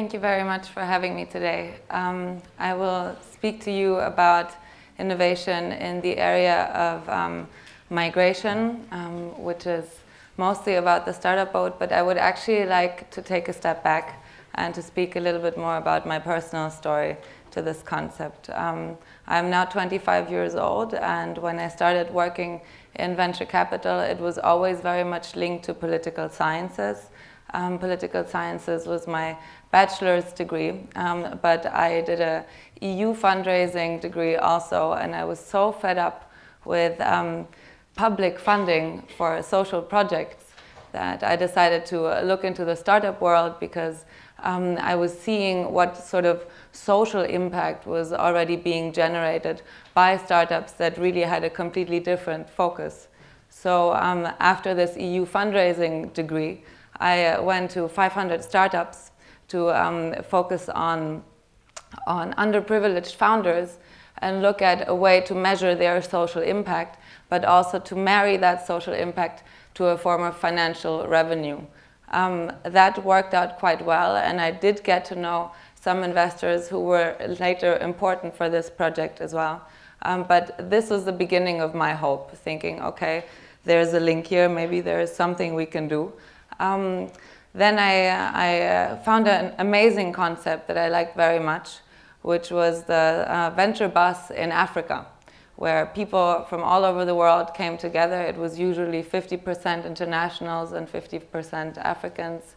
thank you very much for having me today. I will speak to you about innovation in the area of migration, which is mostly about the startup boat, but I would actually like to take a step back and to speak a little bit more about my personal story to this concept. I'm now 25 years old, and when I started working in venture capital, it was always very much linked to political sciences. Political sciences was my bachelor's degree, but I did a EU fundraising degree also, and I was so fed up with public funding for social projects that I decided to look into the startup world, because I was seeing what sort of social impact was already being generated by startups that really had a completely different focus. So after this EU fundraising degree, I went to 500 startups to focus on underprivileged founders and look at a way to measure their social impact, but also to marry that social impact to a form of financial revenue. That worked out quite well, and I did get to know some investors who were later important for this project as well. But this was the beginning of my hope, thinking, okay, there's a link here, maybe there is something we can do. Then I found an amazing concept that I liked very much, which was the venture bus in Africa, where people from all over the world came together. It was usually 50% internationals and 50% Africans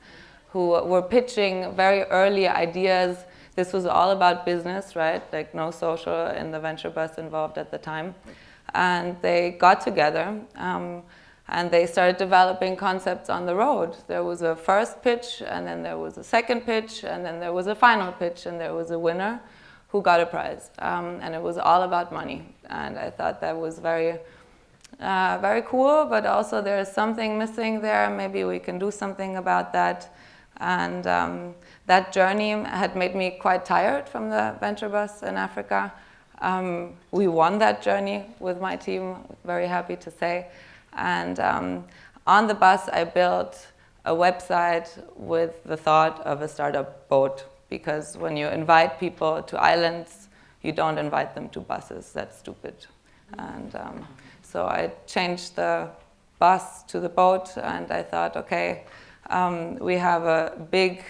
who were pitching very early ideas. This was all about business, right? Like no social in the venture bus involved at the time. And they got together and they started developing concepts on the road. There was a first pitch, and then there was a second pitch, and then there was a final pitch, and there was a winner who got a prize. And it was all about money. And I thought that was very cool, but also there's something missing there. Maybe we can do something about that. And that journey had made me quite tired from the venture bus in Africa. We won that journey with my team, very happy to say. And on the bus, I built a website with the thought of a startup boat, because when you invite people to islands, you don't invite them to buses. That's stupid. And so I changed the bus to the boat, and I thought, okay, we have a big,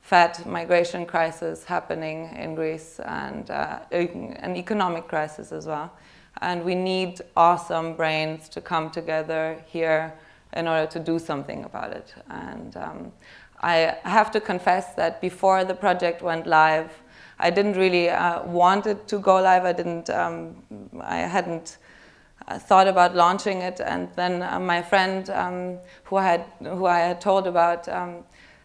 fat migration crisis happening in Greece, and an economic crisis as well. And we need awesome brains to come together here in order to do something about it. And I have to confess that before the project went live, I didn't really want it to go live. I hadn't thought about launching it. And then my friend who I had told about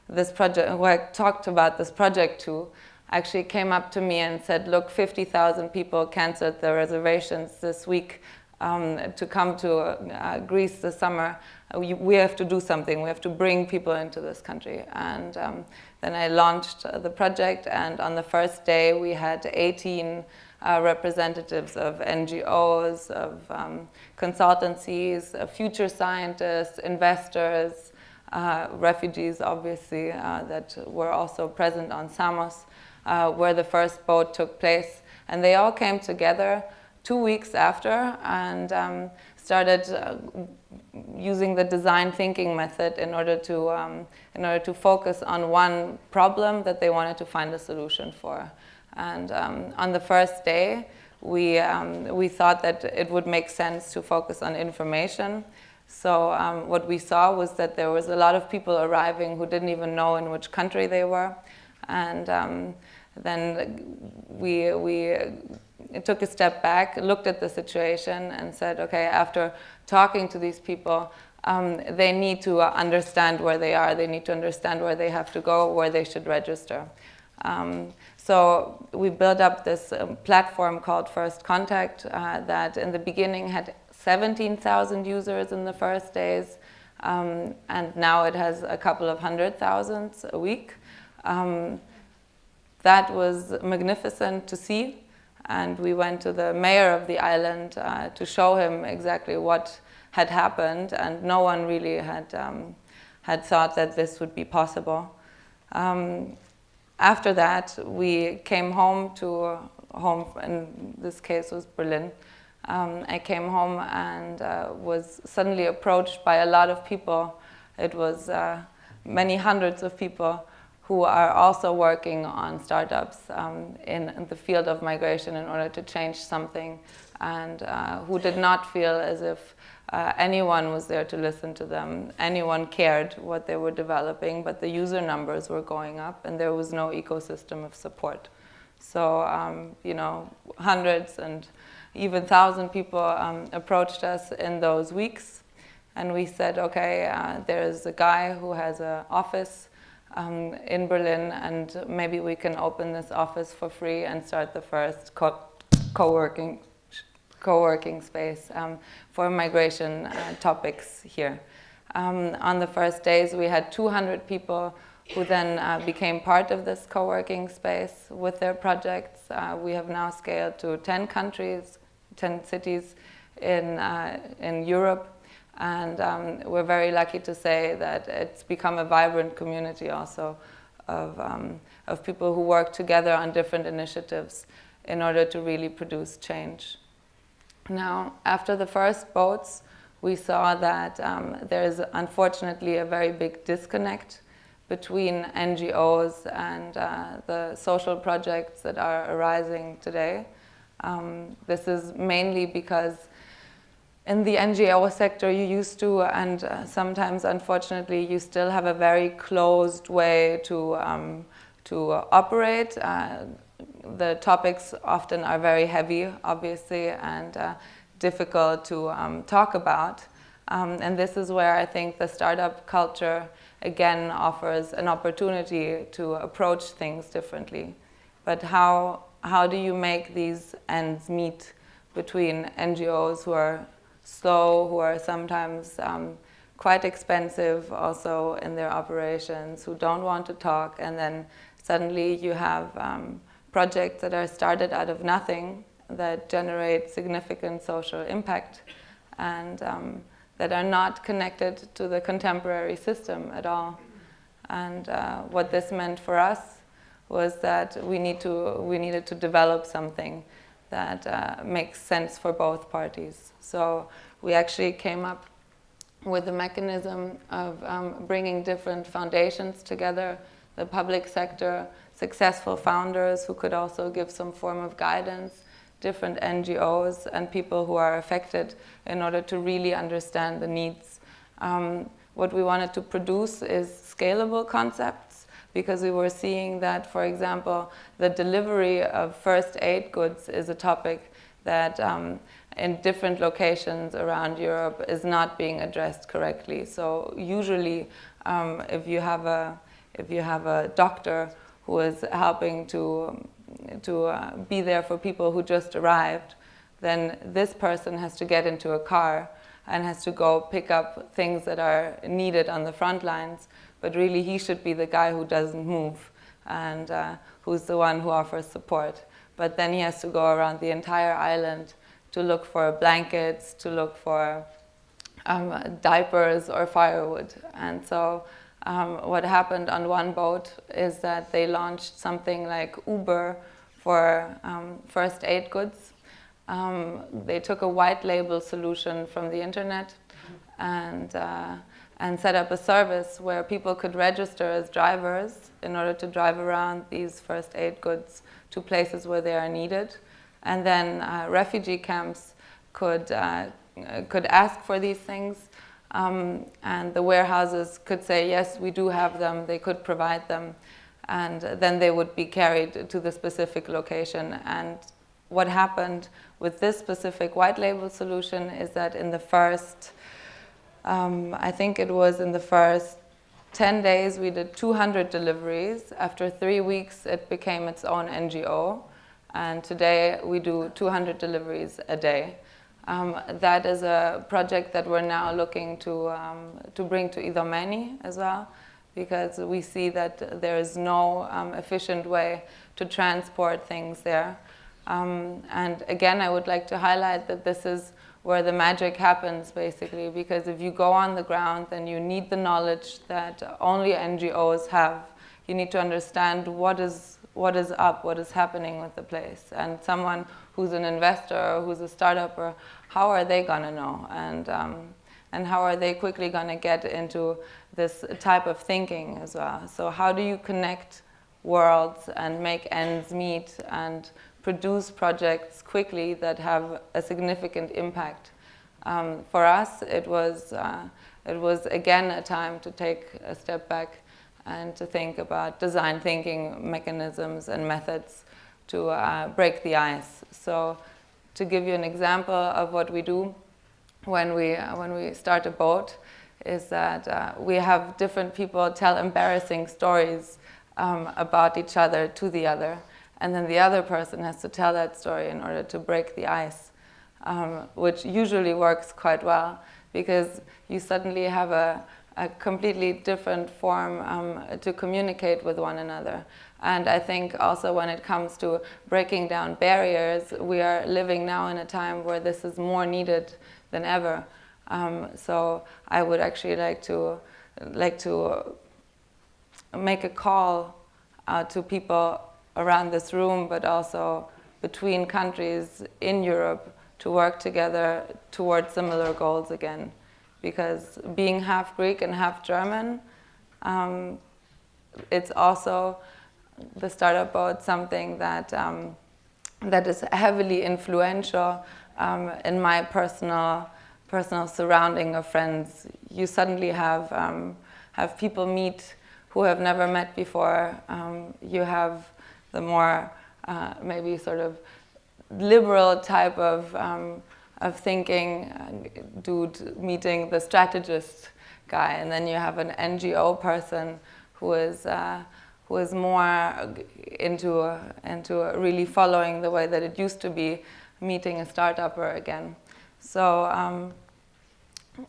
this project, who I talked about this project to, actually came up to me and said, look, 50,000 people canceled their reservations this week to come to Greece this summer. We have to do something. We have to bring people into this country. And then I launched the project, and on the first day we had 18 representatives of NGOs, of consultancies, future scientists, investors, refugees, obviously, that were also present on Samos, where the first boat took place. And they all came together 2 weeks after and started using the design thinking method in order to focus on one problem that they wanted to find a solution for. And on the first day, we thought that it would make sense to focus on information. So what we saw was that there was a lot of people arriving who didn't even know in which country they were. And then we took a step back, looked at the situation, and said, okay, after talking to these people, they need to understand where they are. They need to understand where they have to go, where they should register. So we built up this platform called First Contact that in the beginning had 17,000 users in the first days, and now it has a couple of 100,000 a week. That was magnificent to see, and we went to the mayor of the island to show him exactly what had happened, and no one really had thought that this would be possible. after that, we came home to home, in this case was Berlin. I came home and was suddenly approached by a lot of people. It was many hundreds of people who are also working on startups in the field of migration in order to change something, and who did not feel as if anyone was there to listen to them, anyone cared what they were developing, but the user numbers were going up and there was no ecosystem of support. So, you know, hundreds and even 1,000 people approached us in those weeks, and we said, okay, there's a guy who has an office in Berlin, and maybe we can open this office for free and start the first co-working space for migration topics here. On the first days, we had 200 people who then became part of this co-working space with their projects. We have now scaled to 10 countries, 10 cities in Europe. And we're very lucky to say that it's become a vibrant community also of people who work together on different initiatives in order to really produce change. Now, after the first boats, we saw that there is unfortunately a very big disconnect between NGOs and the social projects that are arising today. This is mainly because in the NGO sector, you used to, and sometimes, unfortunately, you still have a very closed way to operate. The topics often are very heavy, obviously, and difficult to talk about. And this is where I think the startup culture, again, offers an opportunity to approach things differently. But how do you make these ends meet between NGOs who are slow, who are sometimes quite expensive also in their operations, who don't want to talk, and then suddenly you have projects that are started out of nothing that generate significant social impact and that are not connected to the contemporary system at all. And what this meant for us was that we needed to develop something that makes sense for both parties. So we actually came up with a mechanism of bringing different foundations together, the public sector, successful founders who could also give some form of guidance, different NGOs and people who are affected in order to really understand the needs. What we wanted to produce is scalable concepts, because we were seeing that, for example, the delivery of first aid goods is a topic that in different locations around Europe is not being addressed correctly. So usually if you have a doctor who is helping to be there for people who just arrived, then this person has to get into a car and has to go pick up things that are needed on the front lines. But really, he should be the guy who doesn't move and who's the one who offers support. But then he has to go around the entire island to look for blankets, to look for diapers or firewood. And so what happened on one boat is that they launched something like Uber for first aid goods. They took a white label solution from the internet and set up a service where people could register as drivers in order to drive around these first aid goods to places where they are needed. And then refugee camps could ask for these things, and the warehouses could say, yes, we do have them, they could provide them, and then they would be carried to the specific location. And what happened with this specific white label solution is that in the first, I think it was in the first 10 days, we did 200 deliveries. After 3 weeks, it became its own NGO. And today, we do 200 deliveries a day. That is a project that we're now looking to bring to Idomeni as well, because we see that there is no efficient way to transport things there. And again, I would like to highlight that this is where the magic happens, basically, because if you go on the ground, then you need the knowledge that only NGOs have you need to understand what is up, what is happening with the place. And someone who's an investor or who's a startup, how are they gonna know? And how are they quickly gonna get into this type of thinking as well? So how do you connect worlds and make ends meet and produce projects quickly that have a significant impact? For us, it was again a time to take a step back and to think about design thinking mechanisms and methods to break the ice. So to give you an example of what we do when we start a boat is that we have different people tell embarrassing stories about each other to the other, and then the other person has to tell that story in order to break the ice, which usually works quite well because you suddenly have a completely different form to communicate with one another. And I think also when it comes to breaking down barriers, we are living now in a time where this is more needed than ever. So I would actually like to make a call to people around this room, but also between countries in Europe to work together towards similar goals again. Because being half Greek and half German, it's also the startup boat something that is heavily influential in my personal surrounding of friends. You suddenly have people meet who have never met before. You have the more maybe sort of liberal type of thinking dude meeting the strategist guy, and then you have an NGO person who is more into really following the way that it used to be, meeting a startupper again. So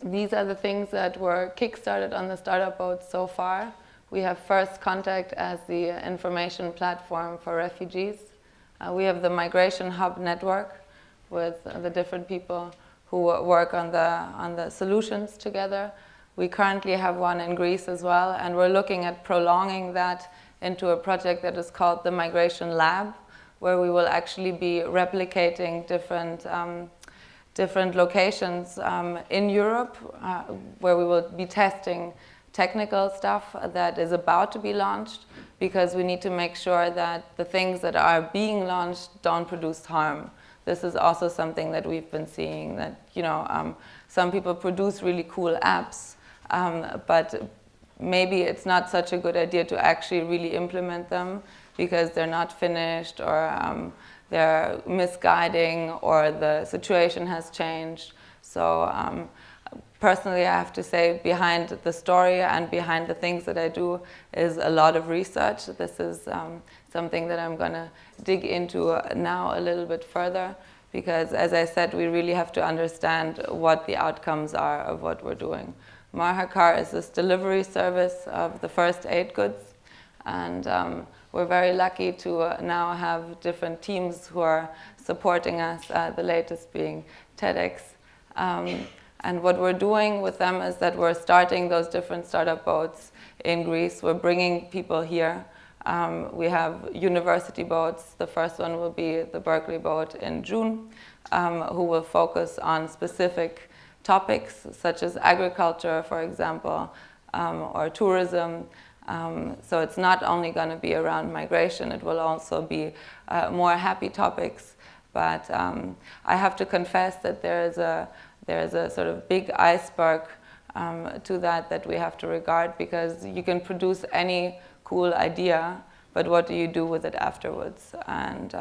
these are the things that were kickstarted on the Startup Boat so far. We have First Contact as the information platform for refugees. We have the Migration Hub network with the different people who work on the solutions together. We currently have one in Greece as well, and we're looking at prolonging that into a project that is called the Migration Lab, where we will actually be replicating different locations in Europe, where we will be testing technical stuff that is about to be launched, because we need to make sure that the things that are being launched don't produce harm. This is also something that we've been seeing, that some people produce really cool apps, but maybe it's not such a good idea to actually really implement them because they're not finished, or they're misguiding, or the situation has changed. So personally, I have to say, behind the story and behind the things that I do is a lot of research. This is something that I'm going to dig into now a little bit further, because as I said, we really have to understand what the outcomes are of what we're doing. Marhakar is this delivery service of the first aid goods, and we're very lucky to now have different teams who are supporting us, the latest being TEDx. And what we're doing with them is that we're starting those different startup boats in Greece. We're bringing people here. We have university boats. The first one will be the Berkeley boat in June, who will focus on specific topics such as agriculture, for example, or tourism. So it's not only going to be around migration, it will also be more happy topics. But I have to confess that there is a sort of big iceberg to that we have to regard, because you can produce any cool idea, but what do you do with it afterwards? And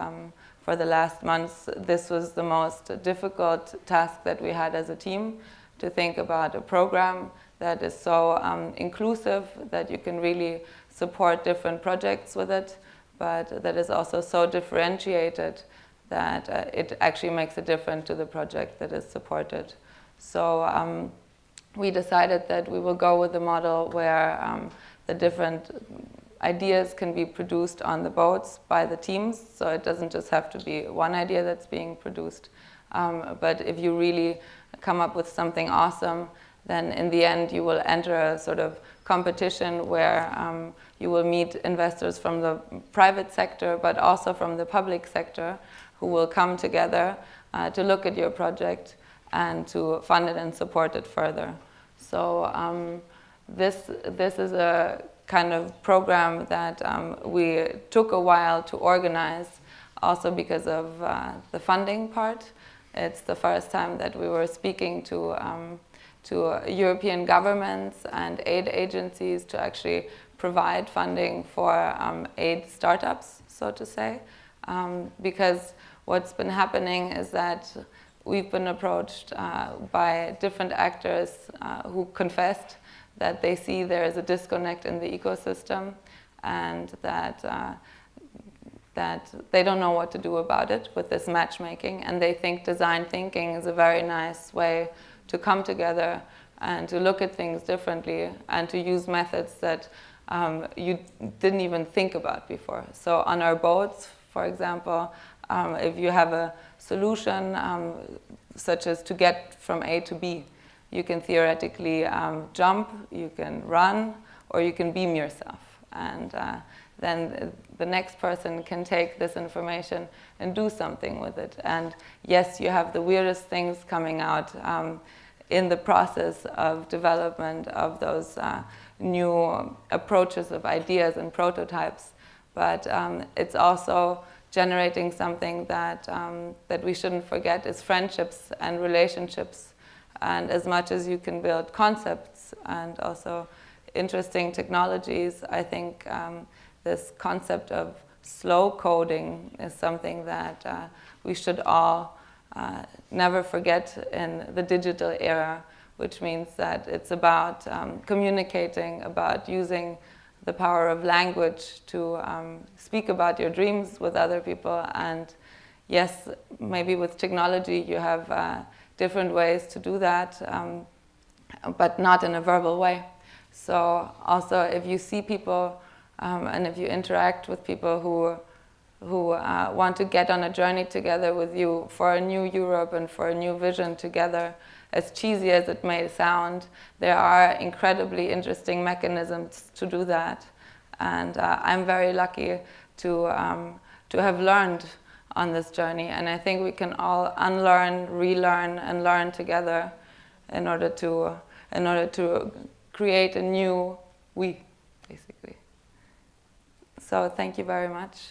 for the last months, this was the most difficult task that we had as a team, to think about a program that is so inclusive that you can really support different projects with it, but that is also so differentiated that it actually makes a difference to the project that is supported. So we decided that we will go with a model where the different ideas can be produced on the boats by the teams, so it doesn't just have to be one idea that's being produced. But if you really come up with something awesome, then in the end you will enter a sort of competition where you will meet investors from the private sector, but also from the public sector, who will come together to look at your project and to fund it and support it further. So this is a kind of program that we took a while to organize, also because of the funding part. It's the first time that we were speaking to European governments and aid agencies to actually provide funding for aid startups, so to say. Because what's been happening is that we've been approached by different actors who confessed that they see there is a disconnect in the ecosystem, and that they don't know what to do about it with this matchmaking, and they think design thinking is a very nice way to come together and to look at things differently and to use methods that you didn't even think about before. So on our boats, for example, if you have a solution such as to get from A to B, you can theoretically jump, you can run, or you can beam yourself. And then the next person can take this information and do something with it. And yes, you have the weirdest things coming out in the process of development of those new approaches of ideas and prototypes. But it's also generating something that we shouldn't forget is friendships and relationships. And as much as you can build concepts and also interesting technologies, I think this concept of slow coding is something that we should all never forget in the digital era, which means that it's about communicating, about using the power of language to speak about your dreams with other people. And yes, maybe with technology you have different ways to do that, but not in a verbal way. So also if you see people and if you interact with people who want to get on a journey together with you for a new Europe and for a new vision together, as cheesy as it may sound, there are incredibly interesting mechanisms to do that. And I'm very lucky to have learned on this journey. And I think we can all unlearn, relearn, and learn together in order to create a new we, basically. So thank you very much.